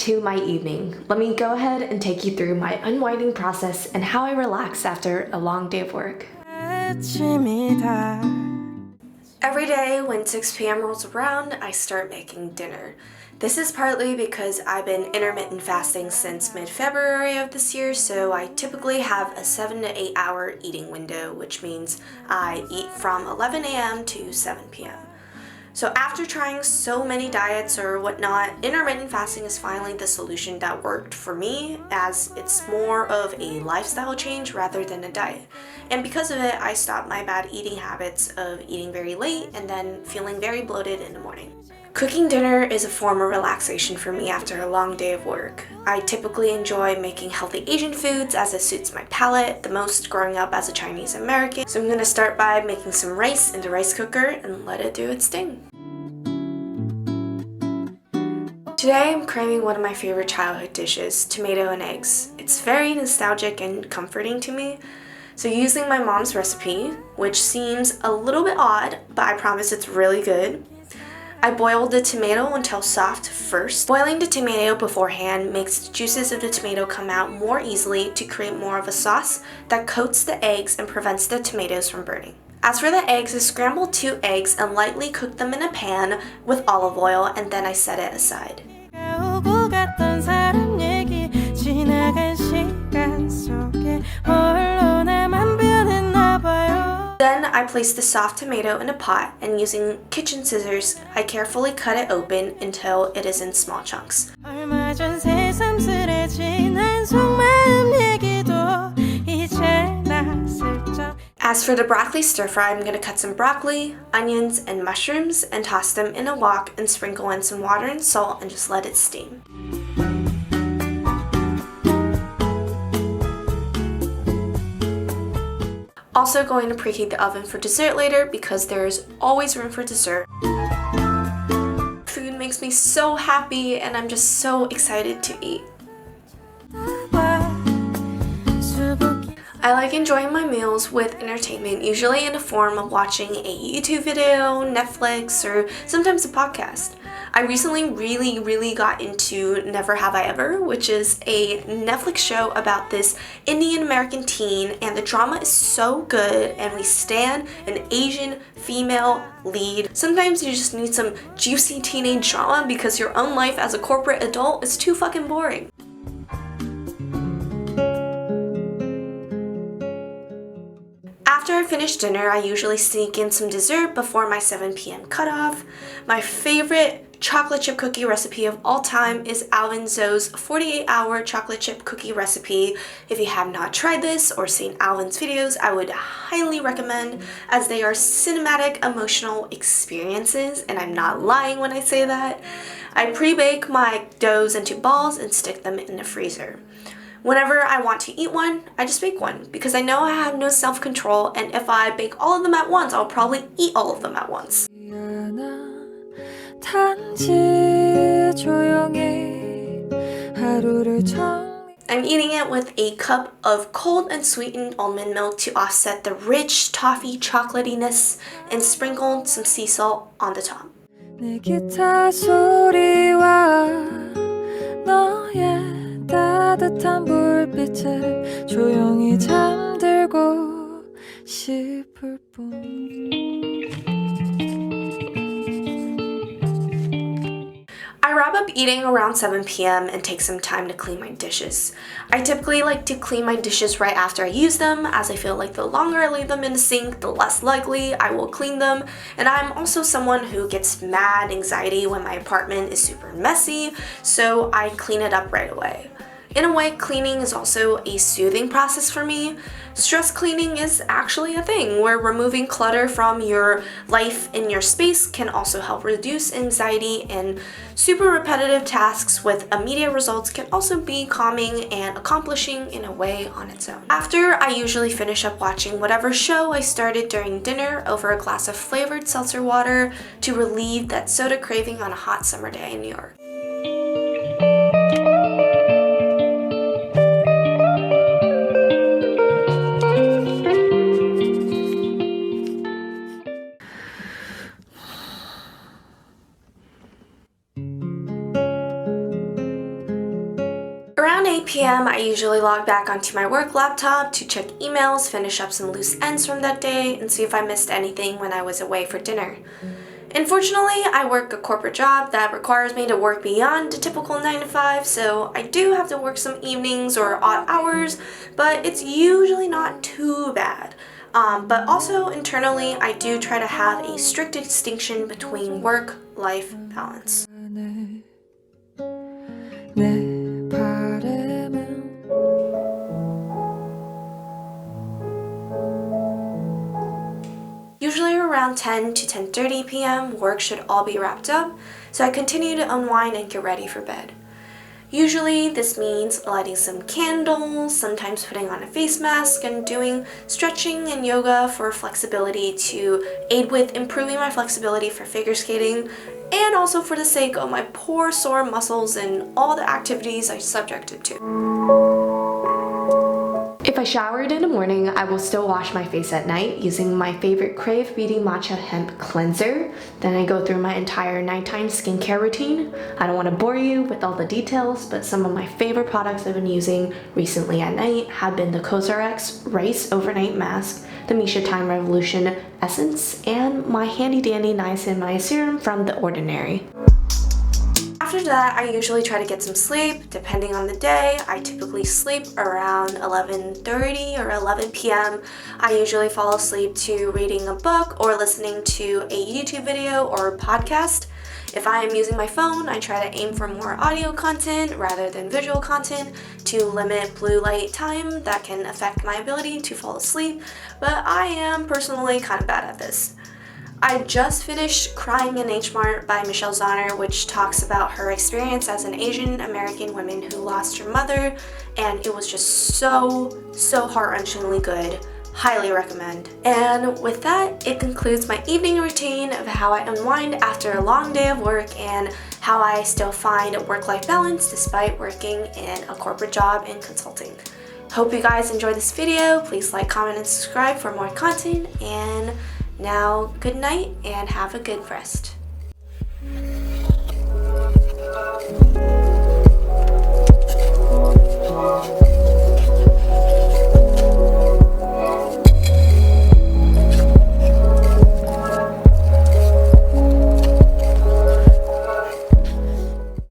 to my evening. Let me go ahead and take you through my unwinding process and how I relax after a long day of work. Every day when 6 p.m. rolls around, I start making dinner. This is partly because I've been intermittent fasting since mid-February of this year, so I typically have a 7 to 8 hour eating window, which means I eat from 11 a.m. to 7 p.m. So after trying so many diets or whatnot, intermittent fasting is finally the solution that worked for me, as it's more of a lifestyle change rather than a diet. And because of it, I stopped my bad eating habits of eating very late and then feeling very bloated in the morning. Cooking dinner is a form of relaxation for me after a long day of work. I typically enjoy making healthy Asian foods as it suits my palate the most growing up as a Chinese American. So I'm going to start by making some rice in the rice cooker and let it do its thing. Today I'm craving one of my favorite childhood dishes, tomato and eggs. It's very nostalgic and comforting to me. So using my mom's recipe, which seems a little bit odd, but I promise it's really good. I boiled the tomato until soft first. Boiling the tomato beforehand makes the juices of the tomato come out more easily to create more of a sauce that coats the eggs and prevents the tomatoes from burning. As for the eggs, I scrambled 2 eggs and lightly cooked them in a pan with olive oil, and then I set it aside. Then I placed the soft tomato in a pot, and using kitchen scissors, I carefully cut it open until it is in small chunks. As for the broccoli stir fry, I'm going to cut some broccoli, onions, and mushrooms and toss them in a wok and sprinkle in some water and salt and just let it steam. Also going to preheat the oven for dessert later because there's always room for dessert. Food makes me so happy and I'm just so excited to eat. I like enjoying my meals with entertainment, usually in the form of watching a YouTube video, Netflix, or sometimes a podcast. I recently really got into Never Have I Ever, which is a Netflix show about this Indian American teen, and the drama is so good, and we stan an Asian female lead. Sometimes you just need some juicy teenage drama because your own life as a corporate adult is too fucking boring. After I finish dinner, I usually sneak in some dessert before my 7 p.m. cutoff. My favorite chocolate chip cookie recipe of all time is Alvin Zoe's 48-hour chocolate chip cookie recipe. If you have not tried this or seen Alvin's videos, I would highly recommend, as they are cinematic, emotional experiences, and I'm not lying when I say that. I pre-bake my doughs into balls and stick them in the freezer. Whenever I want to eat one, I just bake one because I know I have no self-control, and if I bake all of them at once, I'll probably eat all of them at once. I'm eating it with a cup of cold and sweetened almond milk to offset the rich toffee chocolatiness, and sprinkled some sea salt on the top. 따뜻한 불빛에 조용히 잠들고 싶을 뿐. I wrap up eating around 7 p.m. and take some time to clean my dishes. I typically like to clean my dishes right after I use them, as I feel like the longer I leave them in the sink, the less likely I will clean them. And I'm also someone who gets mad anxiety when my apartment is super messy, so I clean it up right away. In a way, cleaning is also a soothing process for me. Stress cleaning is actually a thing where removing clutter from your life in your space can also help reduce anxiety, and super repetitive tasks with immediate results can also be calming and accomplishing in a way on its own. After, I usually finish up watching whatever show I started during dinner over a glass of flavored seltzer water to relieve that soda craving on a hot summer day in New York. I usually log back onto my work laptop to check emails, finish up some loose ends from that day, and see if I missed anything when I was away for dinner. Unfortunately, I work a corporate job that requires me to work beyond a typical 9 to 5, so I do have to work some evenings or odd hours, but it's usually not too bad. But also internally, I do try to have a strict distinction between work-life balance. Usually around 10 to 10:30 p.m., work should all be wrapped up, so I continue to unwind and get ready for bed. Usually this means lighting some candles, sometimes putting on a face mask, and doing stretching and yoga for flexibility to aid with improving my flexibility for figure skating, and also for the sake of my poor sore muscles and all the activities I subjected to. If I showered in the morning, I will still wash my face at night using my favorite Crave Beauty Matcha Hemp Cleanser. Then I go through my entire nighttime skincare routine. I don't want to bore you with all the details, but some of my favorite products I've been using recently at night have been the COSRX Rice Overnight Mask, the Misha Time Revolution Essence, and my handy dandy niacinamide serum from The Ordinary. After that, I usually try to get some sleep. Depending on the day, I typically sleep around 11:30 or 11 p.m. I usually fall asleep to reading a book or listening to a YouTube video or podcast. If I am using my phone, I try to aim for more audio content rather than visual content to limit blue light time that can affect my ability to fall asleep, but I am personally kind of bad at this. I just finished Crying in H Mart by Michelle Zauner, which talks about her experience as an Asian American woman who lost her mother, and it was just so heart-wrenchingly good. Highly recommend. And with that, it concludes my evening routine of how I unwind after a long day of work and how I still find a work-life balance despite working in a corporate job in consulting. Hope you guys enjoyed this video. Please like, comment, and subscribe for more content, and now, good night and have a good rest.